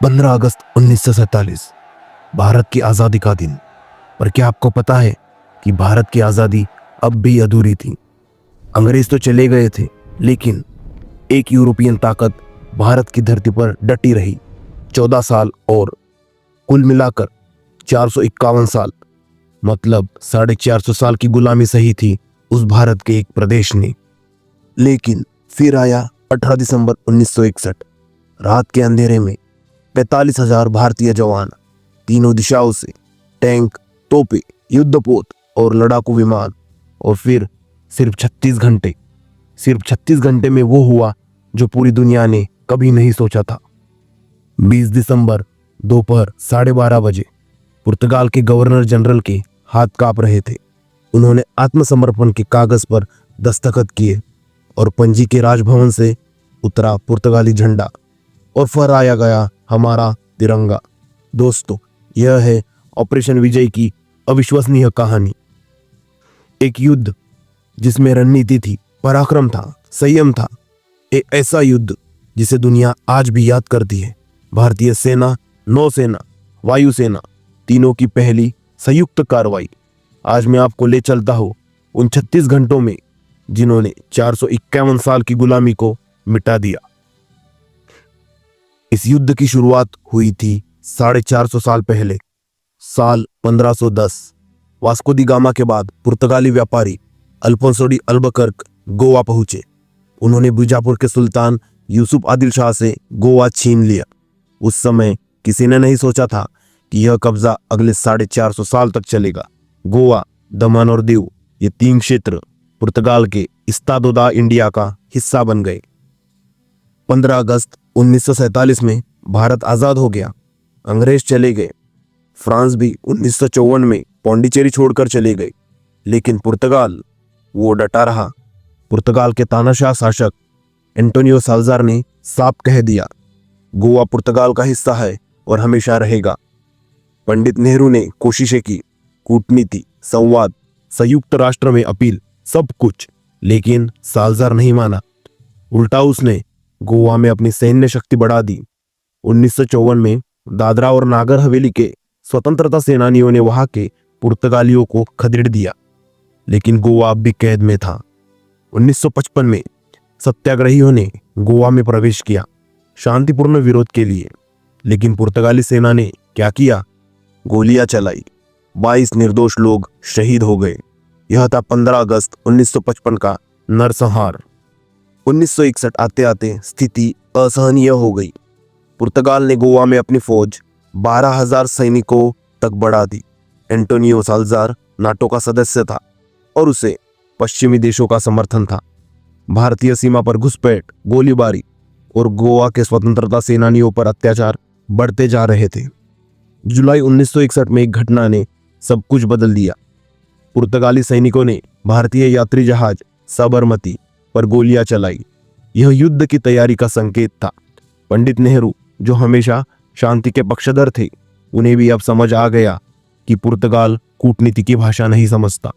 15 अगस्त 1947 भारत की आज़ादी का दिन। पर क्या आपको पता है कि भारत की आज़ादी अब भी अधूरी थी। अंग्रेज तो चले गए थे, लेकिन एक यूरोपियन ताकत भारत की धरती पर डटी रही। 14 साल और कुल मिलाकर 451 साल, मतलब 450 साल की गुलामी सही थी उस भारत के एक प्रदेश ने। लेकिन फिर आया 18 दिसंबर 1961। रात के अंधेरे में 45,000 भारतीय जवान तीनों दिशाओं से, टैंक, तोपे, युद्धपोत और लड़ाकू विमान, और फिर सिर्फ 36 घंटे में वो हुआ जो पूरी दुनिया ने कभी नहीं सोचा था। 20 दिसंबर दोपहर 12:30 बजे पुर्तगाल के गवर्नर जनरल के हाथ कांप रहे थे। उन्होंने आत्मसमर्पण के कागज पर दस्तखत किए और पणजी के राजभवन से उतरा पुर्तगाली झंडा और फहराया गया हमारा तिरंगा। दोस्तों, यह है ऑपरेशन विजय की अविश्वसनीय कहानी। एक युद्ध जिसमें रणनीति थी, पराक्रम था, संयम था। एक ऐसा युद्ध जिसे दुनिया आज भी याद करती है। भारतीय सेना, नौसेना, वायुसेना तीनों की पहली संयुक्त कार्रवाई। आज मैं आपको ले चलता हूं उन 36 घंटों में जिन्होंने 451 साल की गुलामी को मिटा दिया। इस युद्ध की शुरुआत हुई थी 450 साल पहले, साल 1510। वास्को दी गामा के बाद पुर्तगाली व्यापारी अल्फोंसो डी अल्बकर्क गोवा पहुंचे। उन्होंने बीजापुर के सुल्तान यूसुफ आदिल शाह से गोवा छीन लिया। उस समय किसी ने नहीं सोचा था कि यह कब्जा अगले 450 साल तक चलेगा। गोवा, दमन और दीव, ये 3 क्षेत्र पुर्तगाल के इस्तादो दा इंडिया का हिस्सा बन गए। 15 अगस्त 1947 में भारत आजाद हो गया। अंग्रेज चले गए। फ्रांस भी 1954 में पौंडीचेरी छोड़कर चले गए, लेकिन पुर्तगाल वो डटा रहा। पुर्तगाल के तानाशाह शासक एंटोनियो साल्जार ने साफ कह दिया, गोवा पुर्तगाल का हिस्सा है और हमेशा रहेगा। पंडित नेहरू ने कोशिशें की, कूटनीति, संवाद, संयुक्त राष्ट्र में अपील, सब कुछ, लेकिन साल्जार नहीं माना। उल्टा उसने गोवा में अपनी सैन्य शक्ति बढ़ा दी। 1954 में दादरा और नागर हवेली के स्वतंत्रता सेनानियों ने वहां के पुर्तगालियों को खदेड़ दिया, लेकिन गोवा अब भी कैद में था। 1955 में सत्याग्रहियों ने गोवा में प्रवेश किया शांतिपूर्ण विरोध के लिए, लेकिन पुर्तगाली सेना ने क्या किया? गोलियां चलाई। 22 निर्दोष लोग शहीद हो गए। यह था 15 अगस्त 1955 का नरसंहार। 1961 आते आते स्थिति असहनीय हो गई। पुर्तगाल ने गोवा में अपनी फौज 12,000 सैनिकों तक बढ़ा दी। एंटोनियो साल्जार नाटो का सदस्य था और उसे पश्चिमी देशों का समर्थन था। भारतीय सीमा पर घुसपैठ, गोलीबारी और गोवा के स्वतंत्रता सेनानियों पर अत्याचार बढ़ते जा रहे थे। जुलाई 1961 में एक घटना ने सब कुछ बदल दिया। पुर्तगाली सैनिकों ने भारतीय यात्री जहाज साबरमती पर गोलियां चलाई। यह युद्ध की तैयारी का संकेत था। पंडित नेहरू, जो हमेशा शांति के पक्षधर थे, उन्हें भी अब समझ आ गया कि पुर्तगाल कूटनीति की भाषा नहीं समझता।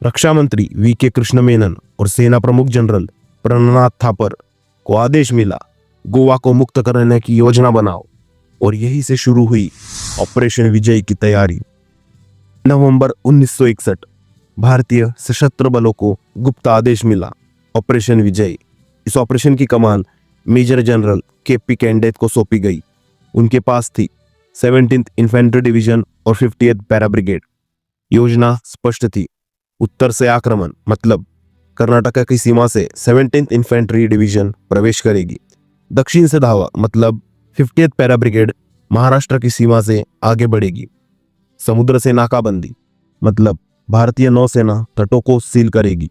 रक्षा मंत्री वी.के. कृष्ण मेनन और सेना प्रमुख जनरल प्रणनाथ थापर को आदेश मिला, गोवा को मुक्त करने की योजना बनाओ। और यही से शुरू हुई ऑपरेशन विजय की तैयारी। नवंबर 1961 भारतीय सशस्त्र बलों को गुप्त आदेश मिला, ऑपरेशन विजय। इस ऑपरेशन की कमान मेजर जनरल के.पी. कैंडेथ को सौंपी गई। उनके पास थी 17th इन्फेंट्री डिवीजन और 50th पैरा ब्रिगेड। योजना स्पष्ट थी। उत्तर से आक्रमण, मतलब कर्नाटक की सीमा से 17th इन्फेंट्री डिवीजन प्रवेश करेगी। दक्षिण से धावा, मतलब 50th पैरा ब्रिगेड महाराष्ट्र की सीमा से आगे बढ़ेगी। समुद्र से नाकाबंदी, मतलब भारतीय नौसेना तटों को सील करेगी।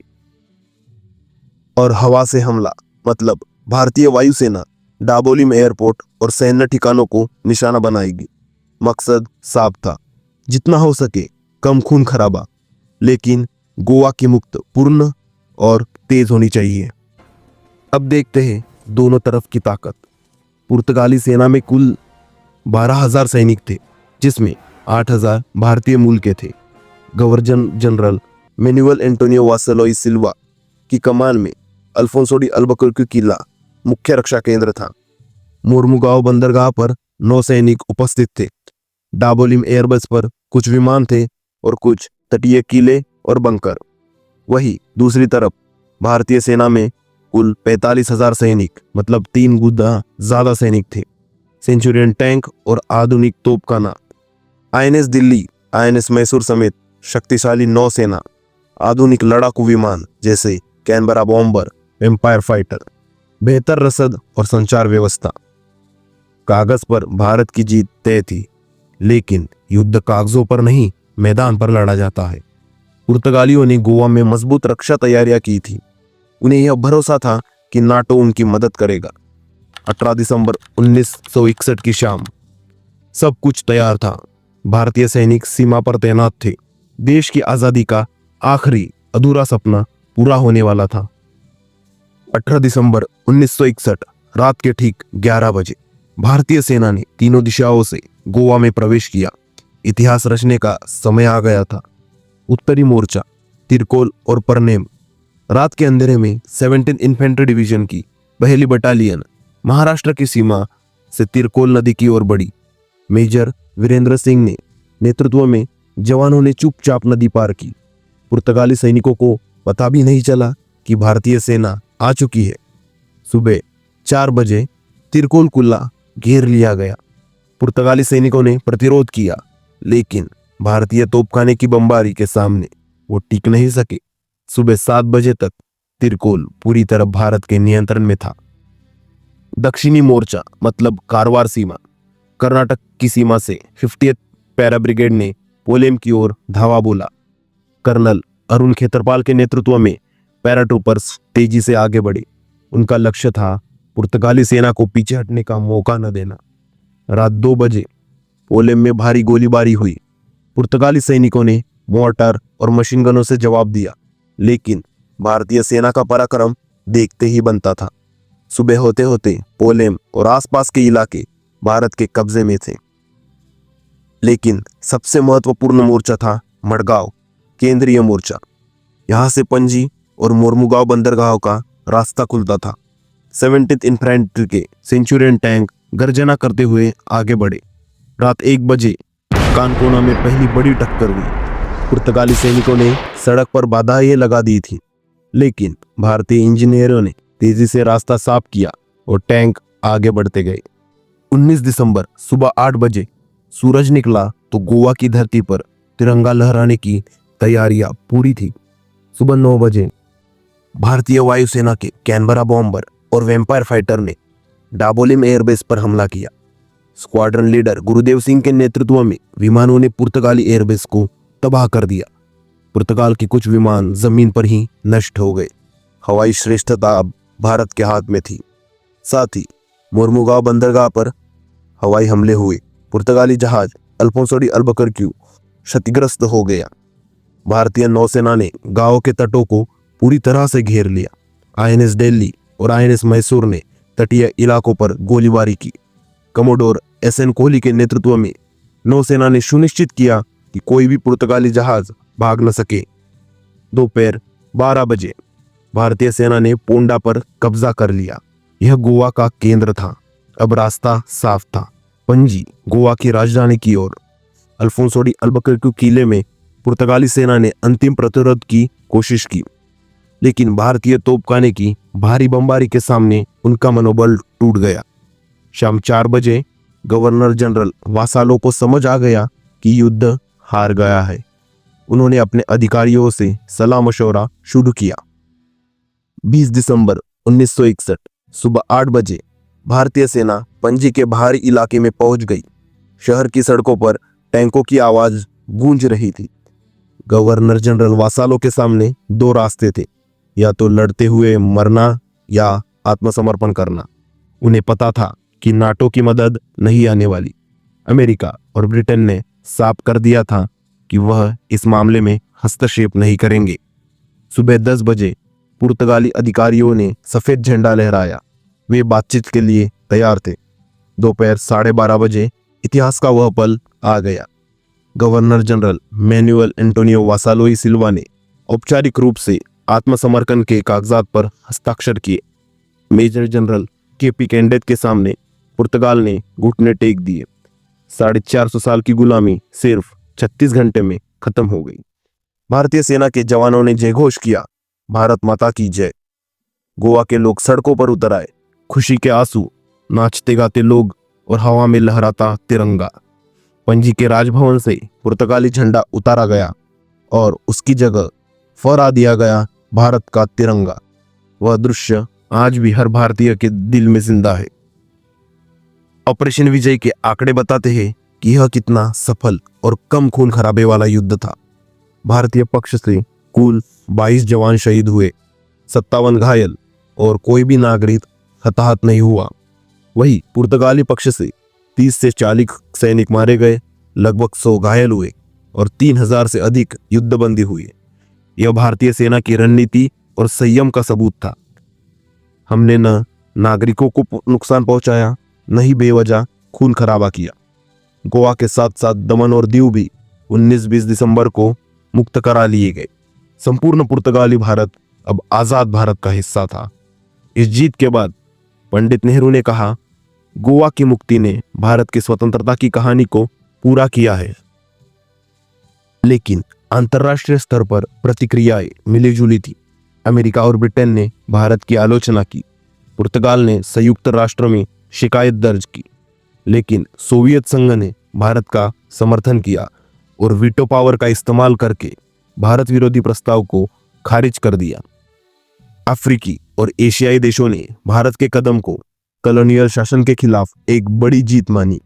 और हवा से हमला, मतलब भारतीय वायुसेना डाबोली में एयरपोर्ट और सैन्य ठिकानों को निशाना बनाएगी। मकसद साफ था, जितना हो सके कम खून खराबा, लेकिन गोवा की मुक्त पूर्ण और तेज होनी चाहिए। अब देखते हैं दोनों तरफ की ताकत। पुर्तगाली सेना में कुल 12,000 सैनिक थे, जिसमें 8,000 भारतीय मूल के थे। गवर्नर जनरल मैनुअल एंटोनियो वासेलोई सिल्वा की कमान में अल्फोंसो डी अल्बकर्क किला मुख्य रक्षा केंद्र था। मोरमुगांव बंदरगाह पर नौसैनिक उपस्थित थे। डाबोलिम एयरबेस पर कुछ विमान थे और कुछ तटीय किले और बंकर। वही दूसरी तरफ भारतीय सेना में कुल 45,000 सैनिक, मतलब 3 गुना ज्यादा सैनिक थे। सेंचुरियन टैंक और आधुनिक तोपखाना, आईएनएस दिल्ली, आईएनएस मैसूर समेत शक्तिशाली नौसेना, आधुनिक लड़ाकू विमान जैसे कैनबरा बॉम्बर, एम्पायर फाइटर, बेहतर रसद और संचार व्यवस्था। कागज पर भारत की जीत तय थी, लेकिन युद्ध कागजों पर नहीं, मैदान पर लड़ा जाता है। पुर्तगालियों ने गोवा में मजबूत रक्षा तैयारियां की थी। उन्हें यह भरोसा था कि नाटो उनकी मदद करेगा। 18 दिसंबर 1961 की शाम सब कुछ तैयार था। भारतीय सैनिक सीमा पर तैनात थे। देश की आजादी का आखिरी अधूरा सपना पूरा होने वाला था। 18 दिसंबर 1961 रात के ठीक 11 बजे भारतीय सेना ने तीनों दिशाओं से गोवा में प्रवेश किया। इतिहास रचने का समय आ गया था। उत्तरी मोर्चा, तिरकोल और परनेम। रात के अंधेरे में 17 इन्फेंट्री डिवीजन की पहली बटालियन महाराष्ट्र की सीमा से तिरकोल नदी की ओर बढ़ी। मेजर वीरेंद्र सिंह ने नेतृत्व में जवानों ने चुपचाप नदी पार की। पुर्तगाली सैनिकों को पता भी नहीं चला कि भारतीय सेना आ चुकी है। सुबह 4 बजे तिरकोल कुल्ला घेर लिया गया। पुर्तगाली सैनिकों ने प्रतिरोध किया, लेकिन भारतीय तोपखाने की बमबारी के सामने वो टिक नहीं सके। सुबह 7 बजे तक तिरकोल पूरी तरह भारत के नियंत्रण में था। दक्षिणी मोर्चा, मतलब कारवार सीमा, कर्नाटक की सीमा से 50th पैरा ब्रिगेड ने पोलेम की ओर धावा बोला। कर्नल अरुण खेतरपाल के नेतृत्व में पैराट्रूपर्स तेजी से आगे बढ़े। उनका लक्ष्य था पुर्तगाली सेना को पीछे हटने का मौका न देना। रात 2 बजे पोलेम में भारी गोलीबारी हुई। पुर्तगाली सैनिकों ने मोर्टार और मशीन गनों से जवाब दिया, लेकिन भारतीय सेना का पराक्रम देखते ही बनता था। सुबह होते होते पोलेम और आसपास के इलाके भारत के कब्जे में थे। लेकिन सबसे महत्वपूर्ण मोर्चा था मडगांव, केंद्रीय मोर्चा। यहां से पणजी और मोर्मुगांव बंदरगाह का रास्ता खुलता था। 17th इन्फेंट्री के सेंचुरियन टैंक गर्जना करते हुए आगे बढ़े। रात 1 बजे कानकोना में पहली बड़ी टक्कर हुई। पुर्तगाली सैनिकों ने सड़क पर बाधाएं लगा दी थी, लेकिन भारतीय इंजीनियरों ने तेजी से रास्ता साफ किया और टैंक आगे बढ़ते गए। 19 दिसंबर सुबह 8 बजे सूरज निकला तो गोवा की धरती पर तिरंगा लहराने की तैयारियां पूरी थी। सुबह 9 बजे भारतीय वायुसेना के कैनबरा बॉम्बर और वेम्पायर फाइटर ने डाबोलिम एयरबेस पर हमला किया। स्क्वाड्रन लीडर गुरुदेव सिंह के नेतृत्व में विमानों ने पुर्तगाली एयरबेस को तबाह कर दिया। पुर्तगाल के कुछ विमान जमीन पर ही नष्ट हो गए। हवाई श्रेष्ठता अब भारत के हाथ में थी। साथ ही मोर्मुगांव बंदरगाह पर हवाई हमले हुए। पुर्तगाली जहाज अल्फोंसो डी अल्बुकर्क्यू क्षतिग्रस्त हो गया। भारतीय नौसेना ने गांव के तटों को पूरी तरह से घेर लिया। आईएनएस दिल्ली और आईएनएस मैसूर ने तटीय इलाकों पर गोलीबारी की। कमोडोर एसएन कोहली के नेतृत्व में नौसेना ने सुनिश्चित किया कि कोई भी पुर्तगाली जहाज भाग न सके। दोपहर 12 बजे भारतीय सेना ने पोंडा पर कब्जा कर लिया। यह गोवा का केंद्र था। अब रास्ता साफ था, पणजी, गोवा की राजधानी की ओर। अल्फोंसो डी अल्बुकर्क्यू किले में पुर्तगाली सेना ने अंतिम प्रतिरोध की कोशिश की, लेकिन भारतीय तोपखाने की भारी बमबारी के सामने उनका मनोबल टूट गया। शाम 4 बजे गवर्नर जनरल वासालो को समझ आ गया कि युद्ध हार गया है। उन्होंने अपने अधिकारियों से सलाह मशवरा शुरू किया। 20 दिसंबर 1961 सुबह 8 बजे भारतीय सेना पणजी के बाहरी इलाके में पहुंच गई। शहर की सड़कों पर टैंकों की आवाज गूंज रही थी। गवर्नर जनरल वासालो के सामने 2 रास्ते थे, या तो लड़ते हुए मरना या आत्मसमर्पण करना। उन्हें पता था कि नाटो की मदद नहीं आने वाली। अमेरिका और ब्रिटेन ने साफ कर दिया था कि वह इस मामले में हस्तक्षेप नहीं करेंगे। सुबह 10 बजे पुर्तगाली अधिकारियों ने सफेद झंडा लहराया। वे बातचीत के लिए तैयार थे। दोपहर 12:30 बजे इतिहास का वह पल आ गया। गवर्नर जनरल मैनुअल एंटोनियो वासालोई सिल्वा ने औपचारिक रूप से आत्मसमर्पण के कागजात पर हस्ताक्षर किए। मेजर जनरल केपी कैंडेट के सामने पुर्तगाल ने घुटने टेक दिए। 450 साल की गुलामी सिर्फ 36 घंटे में खत्म हो गई। भारतीय सेना के जवानों ने जयघोष किया, भारत माता की जय। गोवा के लोग सड़कों पर उतर आए, खुशी के आंसू, नाचते गाते लोग और हवा में लहराता तिरंगा। पणजी के राजभवन से पुर्तगाली झंडा उतारा गया और उसकी जगह फहरा दिया गया भारत का तिरंगा। वह दृश्य आज भी हर भारतीय के दिल में जिंदा है। ऑपरेशन विजय के आंकड़े बताते हैं कि यह कितना सफल और कम खून खराबे वाला युद्ध था। भारतीय पक्ष से कुल 22 जवान शहीद हुए, 57 घायल और कोई भी नागरिक हताहत नहीं हुआ। वही पुर्तगाली पक्ष से 30 से 40 सैनिक मारे गए, लगभग 100 घायल हुए और 3000 से अधिक युद्धबंदी हुए। यह भारतीय सेना की रणनीति और संयम का सबूत था। हमने न नागरिकों को नुकसान पहुंचाया, न ही बेवजह खून खराबा किया। गोवा के साथ साथ दमन और दीव भी 19-20 दिसंबर को मुक्त करा लिए गए। संपूर्ण पुर्तगाली भारत अब आजाद भारत का हिस्सा था। इस जीत के बाद पंडित नेहरू ने कहा, गोवा की मुक्ति ने भारत की स्वतंत्रता की कहानी को पूरा किया है। लेकिन अंतर्राष्ट्रीय स्तर पर प्रतिक्रियाएं मिलीजुली थी। अमेरिका और ब्रिटेन ने भारत की आलोचना की, पुर्तगाल ने संयुक्त राष्ट्र में शिकायत दर्ज की, लेकिन सोवियत संघ ने भारत का समर्थन किया और वीटो पावर का इस्तेमाल करके भारत विरोधी प्रस्ताव को खारिज कर दिया। अफ्रीकी और एशियाई देशों ने भारत के कदम को कॉलोनियल शासन के खिलाफ एक बड़ी जीत मानी।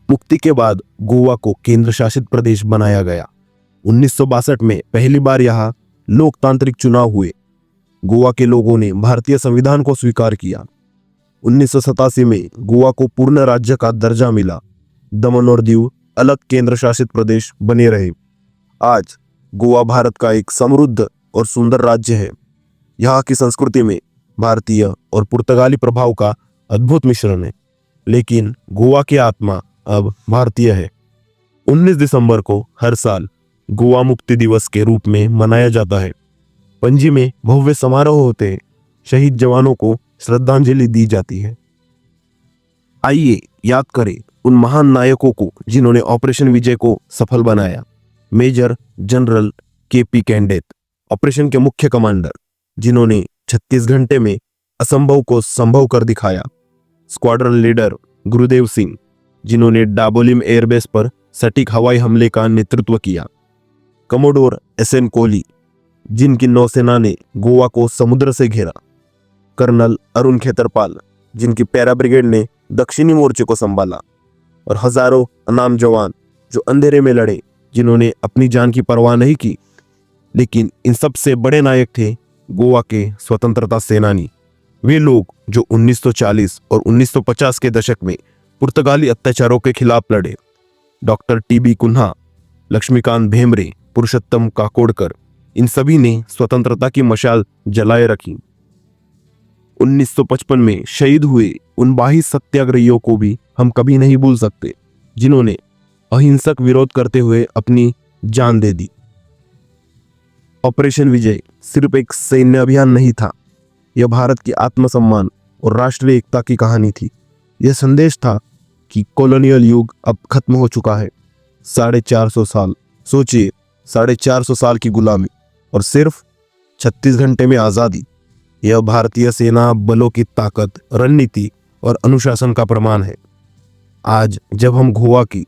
मुक्ति के बाद गोवा को केंद्र शासित प्रदेश बनाया गया। 1962 में पहली बार यहां लोकतांत्रिक चुनाव हुए। गोवा के लोगों ने भारतीय संविधान को स्वीकार किया। 1987 में गोवा को पूर्ण राज्य का दर्जा मिला। दमन और दीव अलग केंद्र शासित प्रदेश बने रहे। आज गोवा भारत का एक समृद्ध और सुंदर राज्य है। यहाँ की संस्कृति में भारतीय और पुर्तगाली प्रभाव का अद्भुत मिश्रण है, लेकिन गोवा की आत्मा अब भारतीय है। 19 दिसंबर को हर साल गोवा मुक्ति दिवस के रूप में मनाया जाता है। पणजी में भव्य समारोह होते हैं, शहीद जवानों को श्रद्धांजलि दी जाती है। आइए याद करें उन महान नायकों को जिन्होंने ऑपरेशन विजय को सफल बनाया। मेजर जनरल KP कैंडेत, ऑपरेशन के मुख्य कमांडर, जिन्होंने 36 घंटे में असंभव को संभव कर दिखाया। स्क्वाड्रन लीडर गुरुदेव सिंह, जिन्होंने डाबोलिम एयरबेस पर सटीक हवाई हमले का नेतृत्व किया। कमोडोर SN कोहली, जिनकी नौसेना ने गोवा को समुद्र से घेरा। कर्नल अरुण खेतरपाल, जिनकी पैरा ब्रिगेड ने दक्षिणी मोर्चे को संभाला। और हजारों अनाम जवान जो अंधेरे में लड़े, जिन्होंने अपनी जान की परवाह नहीं की। लेकिन इन सबसे बड़े नायक थे गोवा के स्वतंत्रता सेनानी, वे लोग जो 1940 और 1950 के दशक में पुर्तगाली अत्याचारों के खिलाफ लड़े। डॉक्टर TB कुन्हा, लक्ष्मीकांत भेम्रे, पुरुषोत्तम काकोडकर, इन सभी ने स्वतंत्रता की मशाल जलाए रखी। 1955 में शहीद हुए उन 22 सत्याग्रहियों को भी हम कभी नहीं भूल सकते, जिन्होंने अहिंसक विरोध करते हुए अपनी जान दे दी। ऑपरेशन विजय सिर्फ एक सैन्य अभियान नहीं था, यह भारत की आत्मसम्मान और राष्ट्रीय एकता की कहानी थी। यह संदेश था कि कॉलोनियल युग अब खत्म हो चुका है। 450 साल, सोचिए, 450 साल की गुलामी और सिर्फ 36 घंटे में आज़ादी। यह भारतीय सेना बलों की ताकत, रणनीति और अनुशासन का प्रमाण है। आज जब हम गोवा की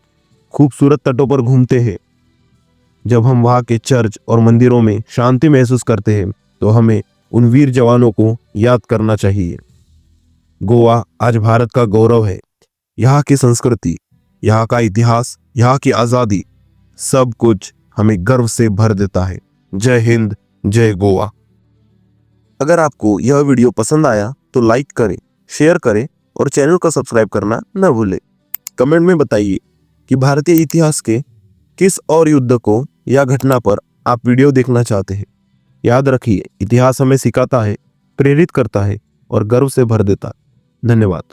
खूबसूरत तटों पर घूमते हैं, जब हम वहाँ के चर्च और मंदिरों में शांति महसूस करते हैं, तो हमें उन वीर जवानों को याद करना चाहिए। गोवा आज भारत का गौरव है। यहाँ की संस्कृति, यहाँ का इतिहास, यहाँ की आज़ादी, सब कुछ हमें गर्व से भर देता है। जय हिंद, जय गोवा। अगर आपको यह वीडियो पसंद आया तो लाइक करें, शेयर करें और चैनल को सब्सक्राइब करना न भूलें। कमेंट में बताइए कि भारतीय इतिहास के किस और युद्ध को या घटना पर आप वीडियो देखना चाहते हैं। याद रखिए, इतिहास हमें सिखाता है, प्रेरित करता है और गर्व से भर देता है। धन्यवाद।